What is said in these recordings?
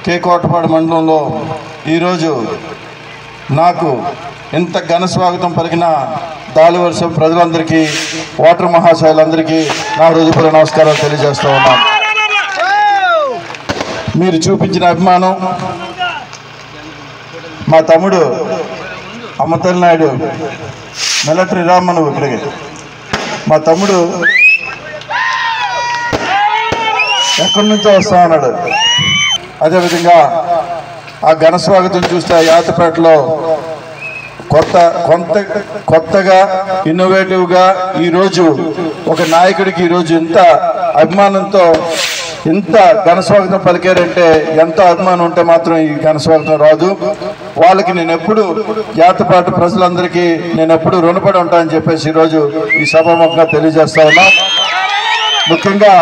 కే కోటపాడు మండలంలో ఈరోజు నాకు ఇంత ఘన స్వాగతం పలికిన దాలివలస ప్రజలందరికీ, ఓటర్ మహాశయులందరికీ నా హృదయపూర్వక నమస్కారాలు తెలియజేస్తూ ఉన్నాను. మీరు చూపించిన అభిమానం మా తమ్ముడు అమ్మతల్లి నాయుడు మిలిటరీ రామ్మను ఇక్కడికి మా తమ్ముడు ఎక్కడి నుంచో వస్తా ఉన్నాడు. అదేవిధంగా ఆ ఘన స్వాగతం చూస్తే యాతపేటలో కొత్తగా ఇన్నోవేటివ్గా ఈరోజు ఒక నాయకుడికి ఈరోజు ఇంత అభిమానంతో ఇంత ఘన స్వాగతం పలికారంటే ఎంతో అభిమానం ఉంటే మాత్రం ఈ ఘన స్వాగతం రాదు. వాళ్ళకి నేను ఎప్పుడు యాతపాటు ప్రజలందరికీ నేను ఎప్పుడు రుణపడి ఉంటానని చెప్పేసి ఈరోజు ఈ సభాముఖంగా తెలియజేస్తా ఉన్నా. ముఖ్యంగా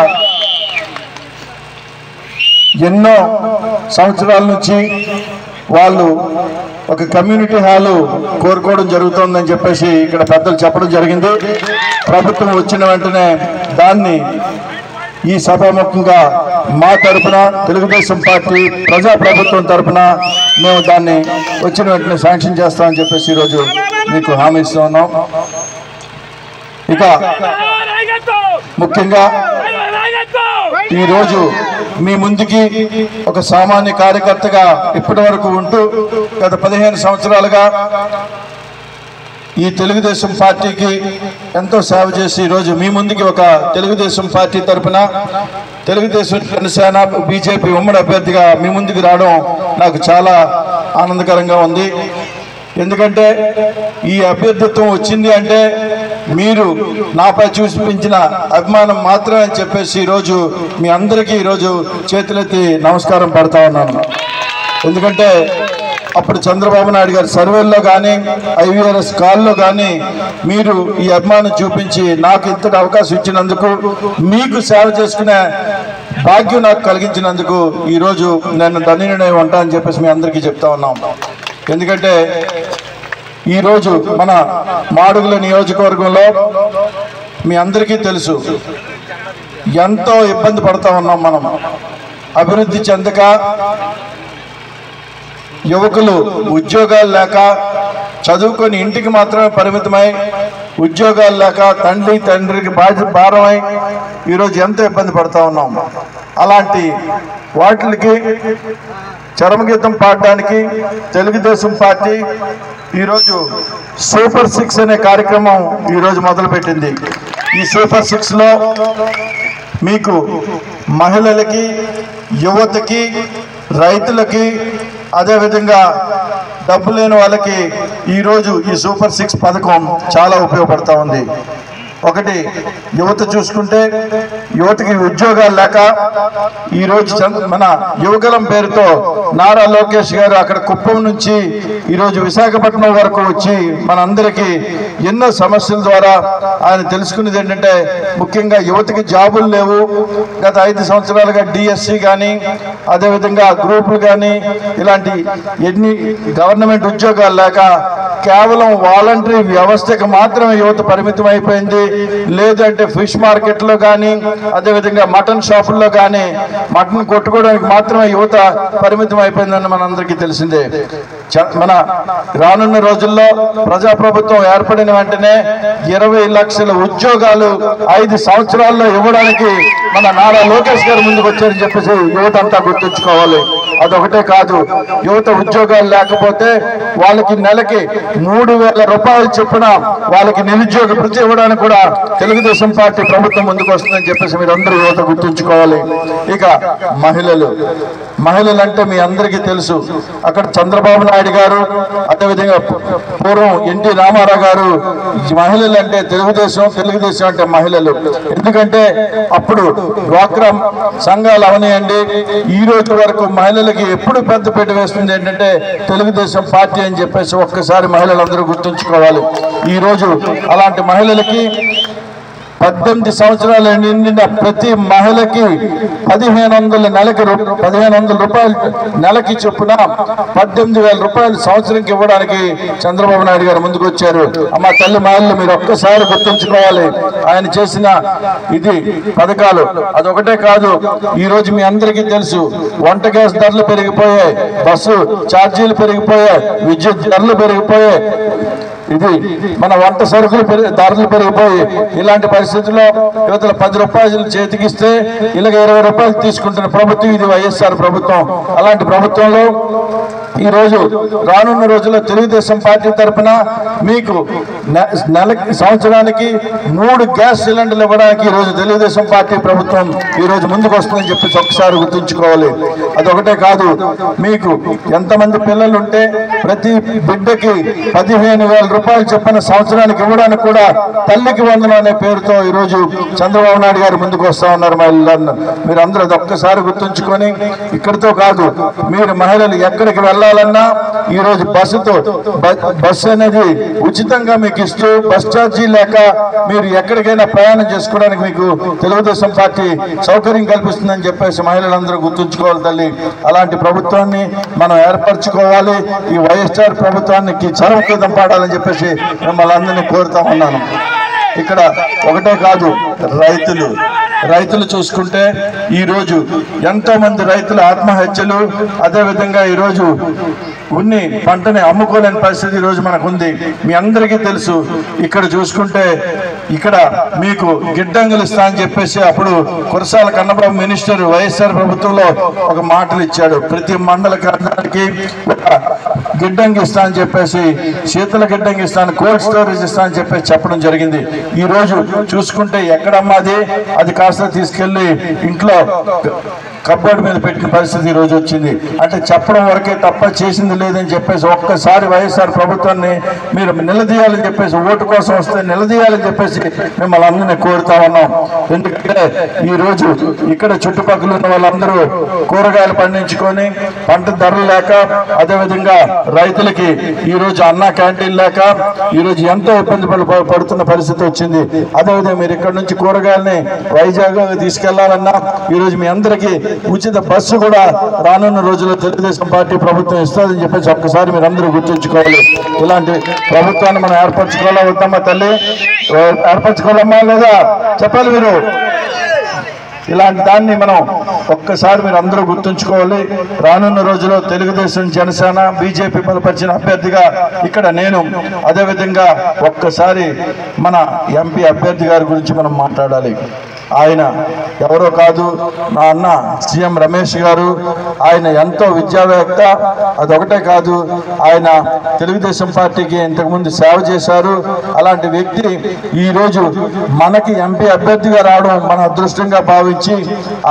ఎన్నో సంవత్సరాల నుంచి వాళ్ళు ఒక కమ్యూనిటీ హాలు కోరుకోవడం జరుగుతుందని చెప్పేసి ఇక్కడ పెద్దలు చెప్పడం జరిగింది. ప్రభుత్వం వచ్చిన వెంటనే దాన్ని ఈ సభాముఖంగా మా తరఫున తెలుగుదేశం పార్టీ ప్రజాప్రభుత్వం తరఫున మేము దాన్ని వచ్చిన వెంటనే శాంక్షన్ చేస్తామని చెప్పేసి ఈరోజు మీకు హామీ ఇస్తూ ఉన్నాం. ఇక ముఖ్యంగా ఈరోజు మీ ముందుకి ఒక సామాన్య కార్యకర్తగా ఇప్పటి వరకు ఉంటూ గత 15 సంవత్సరాలుగా ఈ తెలుగుదేశం పార్టీకి ఎంతో సేవ చేసి ఈరోజు మీ ముందుకి ఒక తెలుగుదేశం పార్టీ తరఫున తెలుగుదేశం జనసేన బీజేపీ ఉమ్మడి అభ్యర్థిగా మీ ముందుకు రావడం నాకు చాలా ఆనందకరంగా ఉంది. ఎందుకంటే ఈ అభ్యర్థిత్వం వచ్చింది అంటే మీరు నాపై చూపించిన అభిమానం మాత్రమే అని చెప్పేసి ఈరోజు మీ అందరికీ ఈరోజు చేతులెత్తి నమస్కారం పెడతా ఉన్నాను. ఎందుకంటే అప్పుడు చంద్రబాబు నాయుడు గారి సర్వేల్లో కానీ ఐవీఆర్ఎస్ కాల్లో కానీ మీరు ఈ అభిమానం చూపించి నాకు ఇంతటి అవకాశం ఇచ్చినందుకు, మీకు సేవ చేసుకునే భాగ్యం నాకు కలిగించినందుకు ఈరోజు నేను ధన్యుడై ఉంటా అని చెప్పేసి మీ అందరికీ చెప్తా ఉన్నాం. ఎందుకంటే ఈరోజు మన మాడుగుల నియోజకవర్గంలో మీ అందరికీ తెలుసు ఎంతో ఇబ్బంది పడుతూ ఉన్నాం. మనం అభివృద్ధి చెందక, యువకులు ఉద్యోగాలు లేక, చదువుకొని ఇంటికి మాత్రమే పరిమితమై ఉద్యోగాలు లేక తండ్రికి భారమై ఈరోజు ఎంతో ఇబ్బంది పడుతూ ఉన్నాం. అలాంటి వాటికి చరమగీతం పాడడానికి తెలుగుదేశం పార్టీ ఈరోజు సూపర్ 6 అనే కార్యక్రమం ఈరోజు మొదలుపెట్టింది. ఈ సూపర్ 6లో మీకు మహిళలకి, యువతకి, రైతులకి, అదేవిధంగా డబ్బు లేని వాళ్ళకి ఈరోజు ఈ సూపర్ 6 పథకం చాలా ఉపయోగపడుతూ ఉంది. ఒకటి, యువత చూసుకుంటే యువతకి ఉద్యోగాలు లేక ఈరోజు మన యువగలం పేరుతో నారా లోకేష్ గారు అక్కడ కుప్పం నుంచి ఈరోజు విశాఖపట్నం వరకు వచ్చి మనందరికీ ఎన్నో సమస్యల ద్వారా ఆయన తెలుసుకునేది ఏంటంటే ముఖ్యంగా యువతకి జాబులు లేవు. గత 5 సంవత్సరాలుగా డిఎస్సి కానీ, అదేవిధంగా గ్రూపులు కానీ ఇలాంటి ఎన్ని గవర్నమెంట్ ఉద్యోగాలు లేక కేవలం వాలంటరీ వ్యవస్థకు మాత్రమే యువత పరిమితం అయిపోయింది. లేదంటే ఫిష్ మార్కెట్లో కానీ, అదేవిధంగా మటన్ షాపుల్లో కానీ మటన్ కొట్టుకోవడానికి మాత్రమే యువత పరిమితం అయిపోయిందని మనందరికీ తెలిసిందే. మన రానున్న రోజుల్లో ప్రజాప్రభుత్వం ఏర్పడిన వెంటనే 20 లక్షల ఉద్యోగాలు 5 సంవత్సరాల్లో ఇవ్వడానికి మన నారా లోకేష్ గారు ముందుకు వచ్చారని చెప్పేసి యువత అంతా గుర్తుంచుకోవాలి. అదొకటే కాదు, యువత ఉద్యోగాలు లేకపోతే వాళ్ళకి నెలకి 3,000 రూపాయలు చొప్పున వాళ్ళకి నిరుద్యోగ భృతి ఇవ్వడానికి కూడా తెలుగుదేశం పార్టీ ప్రభుత్వం ముందుకు వస్తుందని చెప్పేసి మీరు అందరూ యువత గుర్తుంచుకోవాలి. ఇక మహిళలు అంటే మీ అందరికీ తెలుసు, అక్కడ చంద్రబాబు నాయుడు గారు, అదేవిధంగా పూర్వం ఎన్టీ రామారావు గారు మహిళలు అంటే తెలుగుదేశం అంటే మహిళలు. ఎందుకంటే అప్పుడు డ్వాక్రా సంఘాలు అవనియండి, ఈ రోజు వరకు మహిళలకి ఎప్పుడు పెద్దపీట వేస్తుంది ఏంటంటే తెలుగుదేశం పార్టీ అని చెప్పేసి ఒక్కసారి మహిళలందరూ గుర్తుంచుకోవాలి. ఈరోజు అలాంటి మహిళలకి 18 సంవత్సరాలు నిండిన ప్రతి మహిళకి 1500 రూపాయలు నెలకి చొప్పున 18,000 రూపాయలు సంవత్సరంకి ఇవ్వడానికి చంద్రబాబు నాయుడు గారు ముందుకు వచ్చారు. అమ్మ తల్లి మహిళలు మీరు ఒక్కసారి గుర్తుంచుకోవాలి ఆయన చేసిన ఇది పథకాలు. అదొకటే కాదు, ఈ రోజు మీ అందరికీ తెలుసు వంట గ్యాస్ ధరలు పెరిగిపోయాయి, బస్సు ఛార్జీలు పెరిగిపోయాయి, విద్యుత్ ధరలు పెరిగిపోయాయి, ఇది మన వంట సరుకులు ధరలు పెరిగిపోయి ఇలాంటి పరిస్థితుల్లో యువతలు 10 రూపాయలు చేతికిస్తే ఇలాగ 20 రూపాయలు తీసుకుంటున్న ప్రభుత్వం ఇది వైఎస్ఆర్ ప్రభుత్వం. అలాంటి ప్రభుత్వంలో ఈ రోజు రానున్న రోజుల్లో తెలుగుదేశం పార్టీ తరఫున మీకు సంవత్సరానికి 3 గ్యాస్ సిలిండర్లు ఇవ్వడానికి ఈ రోజు తెలుగుదేశం పార్టీ ప్రభుత్వం ఈ రోజు ముందుకు వస్తుందని చెప్పేసి ఒకసారి గుర్తుంచుకోవాలి. అదొకటే కాదు, మీకు ఎంతమంది పిల్లలు ఉంటే ప్రతి బిడ్డకి 15,000 రూపాయలు చెప్పిన సంవత్సరానికి ఇవ్వడానికి కూడా తల్లికి వందనం అనే పేరుతో ఈ రోజు చంద్రబాబు నాయుడు గారు ముందుకు వస్తా ఉన్నారు. మహిళలందరూ మీరు అందరూ అది ఒక్కసారి గుర్తుంచుకొని, ఇక్కడితో కాదు మీరు మహిళలు ఎక్కడికి వెళ్ళాలన్నా ఈ రోజు బస్సు అనేది ఉచితంగా మీకు ఇస్తూ బస్ ఛార్జీ లేక మీరు ఎక్కడికైనా ప్రయాణం చేసుకోవడానికి మీకు తెలుగుదేశం పార్టీ సౌకర్యం కల్పిస్తుందని చెప్పేసి మహిళలందరూ గుర్తుంచుకోవాలి తల్లి. అలాంటి ప్రభుత్వాన్ని మనం ఏర్పరచుకోవాలి. ఈ వైఎస్ఆర్ ప్రభుత్వానికి చరమగీతం పాడాలని చెప్పేసి మిమ్మల్ని అందరినీ కోరుతా ఉన్నాను. ఇక్కడ ఒకటే కాదు, రైతులు చూసుకుంటే ఈరోజు ఎంతో మంది రైతులు ఆత్మహత్యలు, అదేవిధంగా ఈరోజు ఉన్ని పంటని అమ్ముకోలేని పరిస్థితి ఈరోజు మనకు ఉంది. మీ అందరికీ తెలుసు. ఇక్కడ చూసుకుంటే ఇక్కడ మీకు గిడ్డంగులు ఇస్తా అని చెప్పేసి అప్పుడు కురసాల కన్నబాబు మినిస్టర్ వైఎస్ఆర్ ప్రభుత్వంలో ఒక మాటలు ఇచ్చాడు. ప్రతి మండల కేంద్రానికి ఒక గిడ్డంగి ఇస్తా అని చెప్పేసి, శీతల గిడ్డంగి ఇస్తాను, కోల్డ్ స్టోరేజ్ ఇస్తా అని చెప్పేసి చెప్పడం జరిగింది. ఈ రోజు చూసుకుంటే ఎక్కడమ్మా అది కాస్త తీసుకెళ్లి ఇంట్లో కబ్బోర్డు మీద పెట్టిన పరిస్థితి ఈ రోజు వచ్చింది. అంటే చెప్పడం వరకే తప్ప చేసింది లేదని చెప్పేసి ఒక్కసారి వైఎస్ఆర్ ప్రభుత్వాన్ని మీరు నిలదీయాలని చెప్పేసి, ఓటు కోసం వస్తే నిలదీయాలని చెప్పేసి మిమ్మల్ని అందరినీ కోరుతా ఉన్నాం. ఎందుకంటే ఈ రోజు ఇక్కడ చుట్టుపక్కల ఉన్న వాళ్ళందరూ కూరగాయలు పండించుకొని పంట ధరలు లేక, అదేవిధంగా రైతులకి ఈ రోజు అన్న క్యాంటీన్ లేక ఈ రోజు ఎంతో ఇబ్బంది పడుతున్న పరిస్థితి వచ్చింది. అదేవిధంగా మీరు ఇక్కడ నుంచి కూరగాయలని వైజాగ్ తీసుకెళ్లాలన్నా ఈ రోజు మీ అందరికీ ఉచిత బస్సు కూడా రానున్న రోజుల్లో తెలుగుదేశం పార్టీ ప్రభుత్వం ఇస్తుందని చెప్పేసి ఒక్కసారి మీరు అందరూ గుర్తుంచుకోవాలి. ఇలాంటి ప్రభుత్వాన్ని మనం ఏర్పరచుకోవాలా వద్దామా తల్లి? ఏర్పరచుకోవాలమ్మా లేదా చెప్పాలి మీరు. ఇలాంటి దాన్ని మనం ఒక్కసారి మీరు అందరూ గుర్తుంచుకోవాలి. రానున్న రోజుల్లో తెలుగుదేశం, జనసేన, బీజేపీ బలపరిచిన అభ్యర్థిగా ఇక్కడ నేను, అదేవిధంగా ఒక్కసారి మన ఎంపీ అభ్యర్థి గారి గురించి మనం మాట్లాడాలి. ఆయన ఎవరో కాదు, నా అన్న సీఎం రమేష్ గారు. ఆయన ఎంతో విద్యావేత్త. అదొకటే కాదు, ఆయన తెలుగుదేశం పార్టీకి ఇంతకుముందు సేవ చేశారు. అలాంటి వ్యక్తి ఈరోజు మనకి ఎంపీ అభ్యర్థిగా రావడం మన అదృష్టంగా భావించి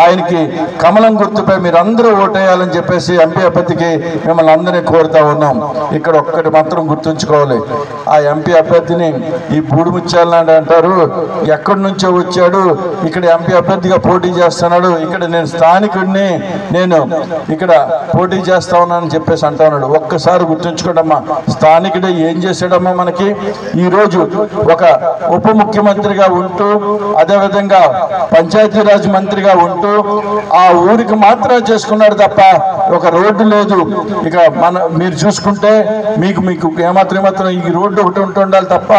ఆయనకి కమలం గుర్తుపై మీరందరూ ఓటేయాలని చెప్పేసి ఎంపీ అభ్యర్థికి మిమ్మల్ని అందరినీ కోరుతా ఉన్నాం. ఇక్కడ ఒక్కటి మాత్రం గుర్తుంచుకోవాలి, ఆ ఎంపీ అభ్యర్థిని ఈ బూడిముత్యాలనాయుడు అంటారు, ఎక్కడి నుంచో వచ్చాడు, ఇక్కడ ఎంపీ అభ్యర్థిగా పోటీ చేస్తున్నాడు, ఇక్కడ నేను స్థానికుడిని, నేను ఇక్కడ పోటీ చేస్తా ఉన్నానని చెప్పేసి అంటా ఉన్నాడు. ఒక్కసారి గుర్తుంచుకోండమ్మా, స్థానికుడే ఏం చేశాడమ్మా మనకి? ఈరోజు ఒక ఉప ముఖ్యమంత్రిగా ఉంటూ, అదేవిధంగా పంచాయతీరాజ్ మంత్రిగా ఉంటూ ఆ ఊరికి మాత్రం చేసుకున్నాడు తప్ప ఒక రోడ్డు లేదు. ఇక మీరు చూసుకుంటే మీకు ఏమాత్రం ఈ రోడ్డు ఒకటి ఉంటుండాలి తప్ప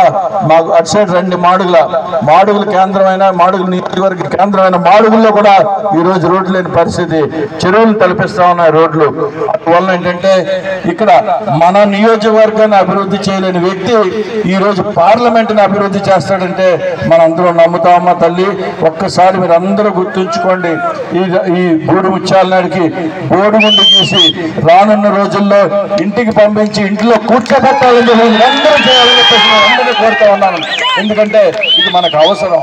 మాకు అటు సైడ్ రండి, మాడుగుల కేంద్రమైన మాడుగుల నియోజకవర్గ కేంద్రమైన మాడుగుల్లో కూడా ఈ రోజు రోడ్లు లేని పరిస్థితి. చెరువులు తలపిస్తా ఉన్నాయి రోడ్లు. అందువల్ల ఏంటంటే ఇక్కడ మన నియోజకవర్గాన్ని అభివృద్ధి చేయలేని వ్యక్తి ఈ రోజు పార్లమెంటుని అభివృద్ధి చేస్తాడంటే మనందరం నమ్ముతామా తల్లి? ఒక్కసారి మీరు అందరూ గుర్తుంచుకోండి. ఈ బూడిముత్యాలనాయుడికి బోడిగుండు గీసి రానున్న రోజుల్లో ఇంటికి పంపించి ఇంట్లో కూర్చోబెట్టాలని చెప్పి అందరూ చేయాలని చెప్పేసి అందరూ కోరుతా ఉన్నాను. ఎందుకంటే ఇది మనకు అవసరం.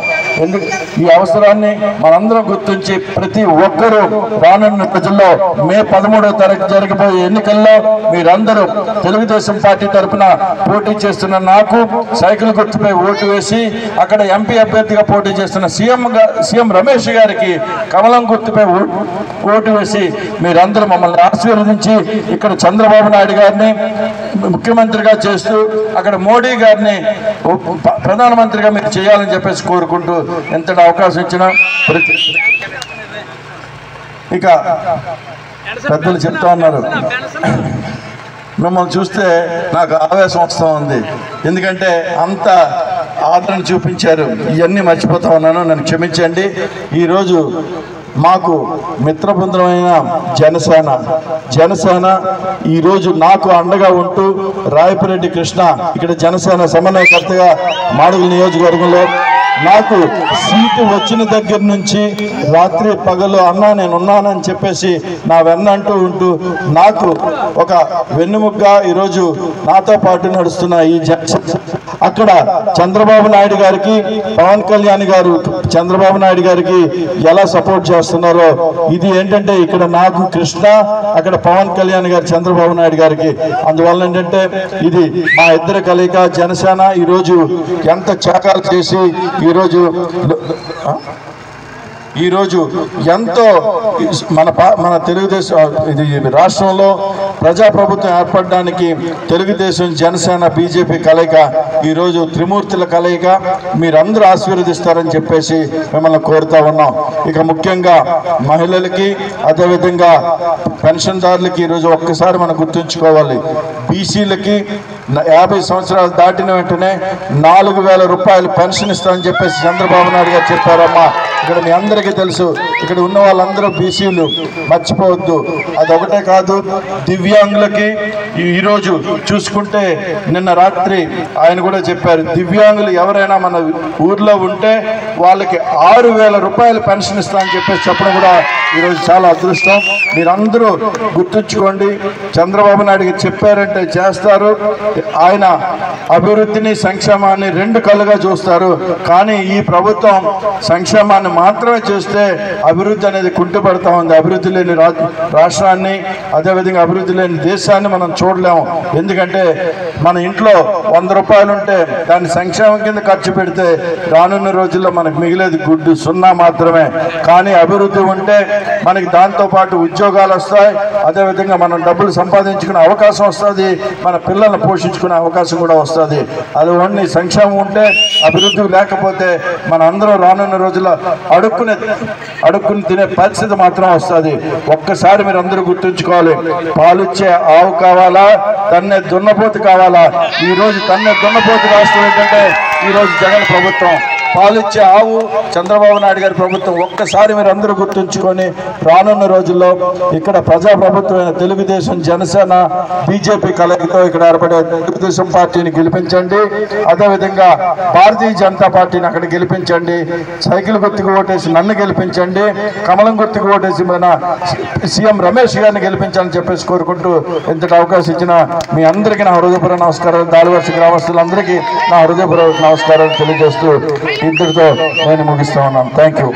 ఈ అవసరం అవసరాన్ని మనందరం గుర్తించి ప్రతి ఒక్కరూ రానున్న రోజుల్లో మే 13వ తారీఖు జరగబోయే ఎన్నికల్లో మీరందరూ తెలుగుదేశం పార్టీ తరఫున పోటీ చేస్తున్న నాకు సైకిల్ గుర్తుపై ఓటు వేసి అక్కడ ఎంపీ అభ్యర్థిగా పోటీ చేస్తున్న సీఎం రమేష్ గారికి కమలం గుర్తుపై ఓటు వేసి మీరందరూ మమ్మల్ని ఆశీర్వదించి ఇక్కడ చంద్రబాబు నాయుడు గారిని ముఖ్యమంత్రిగా చేస్తూ అక్కడ మోడీ గారిని ప్రధానమంత్రిగా మీరు చేయాలని చెప్పేసి కోరుకుంటూ ఎంతటి అవకాశం ఇచ్చినా ఇక పెద్దలు చెప్తా ఉన్నారు. మిమ్మల్ని చూస్తే నాకు ఆవేశం వస్తూ ఉంది, ఎందుకంటే అంత ఆదరణ చూపించారు. ఇవన్నీ మర్చిపోతా ఉన్నాను, నన్ను క్షమించండి. ఈరోజు మాకు మిత్రబృందమైన జనసేన ఈరోజు నాకు అండగా ఉంటూ రాయపురెడ్డి కృష్ణ ఇక్కడ జనసేన సమన్వయకర్తగా మాడుగుల నియోజకవర్గంలో నాకు సీటు వచ్చిన దగ్గర నుంచి రాత్రి పగలు అన్నా నేను ఉన్నానని చెప్పేసి నా వెన్నంటూ ఉంటూ నాకు ఒక వెన్నుముగ్గా ఈరోజు నాతో పాటు నడుస్తున్న ఈ అక్కడ చంద్రబాబు నాయుడు గారికి పవన్ కళ్యాణ్ గారు చంద్రబాబు నాయుడు గారికి ఎలా సపోర్ట్ చేస్తున్నారో ఇది ఏంటంటే ఇక్కడ నాకు కృష్ణ, అక్కడ పవన్ కళ్యాణ్ గారు చంద్రబాబు నాయుడు గారికి. అందువల్ల ఏంటంటే ఇది మా ఇద్దరు కలయిక. జనసేన ఈరోజు ఎంత త్యాగాలు చేసి ఈరోజు ఎంతో మన తెలుగుదేశం ఇది రాష్ట్రంలో ప్రజాప్రభుత్వం ఏర్పడడానికి తెలుగుదేశం జనసేన బీజేపీ కలయిక ఈరోజు త్రిమూర్తుల కలయిక. మీరందరూ ఆశీర్వదిస్తారని చెప్పేసి మిమ్మల్ని కోరుతా ఉన్నాం. ఇక ముఖ్యంగా మహిళలకి అదేవిధంగా పెన్షన్దారులకి ఈరోజు ఒక్కసారి మనం గుర్తుంచుకోవాలి. బీసీలకి 50 సంవత్సరాలు దాటిన వెంటనే 4,000 రూపాయలు పెన్షన్ ఇస్తామని చెప్పేసి చంద్రబాబు నాయుడు గారు చెప్పారమ్మా. ఇక్కడ మీ అందరికీ తెలుసు, ఇక్కడ ఉన్న వాళ్ళందరూ బీసీలు, మర్చిపోవద్దు. అదొకటే కాదు, దివ్యాంగులకి ఈరోజు చూసుకుంటే నిన్న రాత్రి ఆయన కూడా చెప్పారు, దివ్యాంగులు ఎవరైనా మన ఊర్లో ఉంటే వాళ్ళకి 6,000 రూపాయలు పెన్షన్ ఇస్తామని చెప్పేసి చెప్పడం కూడా ఈరోజు చాలా అదృష్టం. మీరందరూ గుర్తుంచుకోండి, చంద్రబాబు నాయుడు చెప్పారంటే చేస్తారు. ఆయన అభివృద్ధిని సంక్షేమాన్ని 2 కళ్ళుగా చూస్తారు. కానీ ఈ ప్రభుత్వం సంక్షేమాన్ని మాత్రమే చూస్తే అభివృద్ధి అనేది కుంటుపడతా ఉంది. అభివృద్ధి లేని రాష్ట్రాన్ని అదేవిధంగా అభివృద్ధి లేని దేశాన్ని మనం చూడలేము. ఎందుకంటే మన ఇంట్లో 100 రూపాయలు ఉంటే దాన్ని సంక్షేమం కింద ఖర్చు పెడితే రానున్న రోజుల్లో మనకు మిగిలేది గుడ్డు 0 మాత్రమే. కానీ అభివృద్ధి ఉంటే మనకి దాంతోపాటు ఉద్యోగాలు వస్తాయి, అదేవిధంగా మనం డబ్బులు సంపాదించుకునే అవకాశం వస్తుంది, మన పిల్లల్ని పోషించుకునే అవకాశం కూడా వస్తుంది. అది సంక్షేమం ఉంటే అభివృద్ధి లేకపోతే మన అందరం రానున్న రోజుల్లో అడుక్కుని తినే పరిస్థితి మాత్రం వస్తుంది. ఒక్కసారి మీరు అందరూ గుర్తుంచుకోవాలి, పాలిచ్చే ఆవు కావాలా, తన్నే దున్నపోతు కావాలా? ఈరోజు తన్నే దున్నపోతు రాష్ట్రం ఏంటంటే ఈరోజు జగన్ ప్రభుత్వం. పాలిచ్చే ఆవు చంద్రబాబు నాయుడు గారి ప్రభుత్వం. ఒక్కసారి మీరు అందరూ గుర్తుంచుకొని రానున్న రోజుల్లో ఇక్కడ ప్రజాప్రభుత్వమైన తెలుగుదేశం జనసేన బీజేపీ కలయికతో ఇక్కడ ఏర్పడే తెలుగుదేశం పార్టీని గెలిపించండి. అదేవిధంగా భారతీయ జనతా పార్టీని అక్కడ గెలిపించండి. సైకిల్ గుర్తుకు ఓటేసి నన్ను గెలిపించండి, కమలం గుర్తుకు ఓటేసి మన సీఎం రమేష్ గారిని గెలిపించాలని చెప్పేసి కోరుకుంటూ ఇంతటి అవకాశం ఇచ్చిన మీ అందరికీ నా హృదయపూర్వక నమస్కారాలు. దాలివర్ష గ్రామస్తులందరికీ నా హృదయపూర్వక నమస్కారాలు తెలియజేస్తూ ఇంతటితో నేను ముగిస్తా ఉన్నాను. Thank you.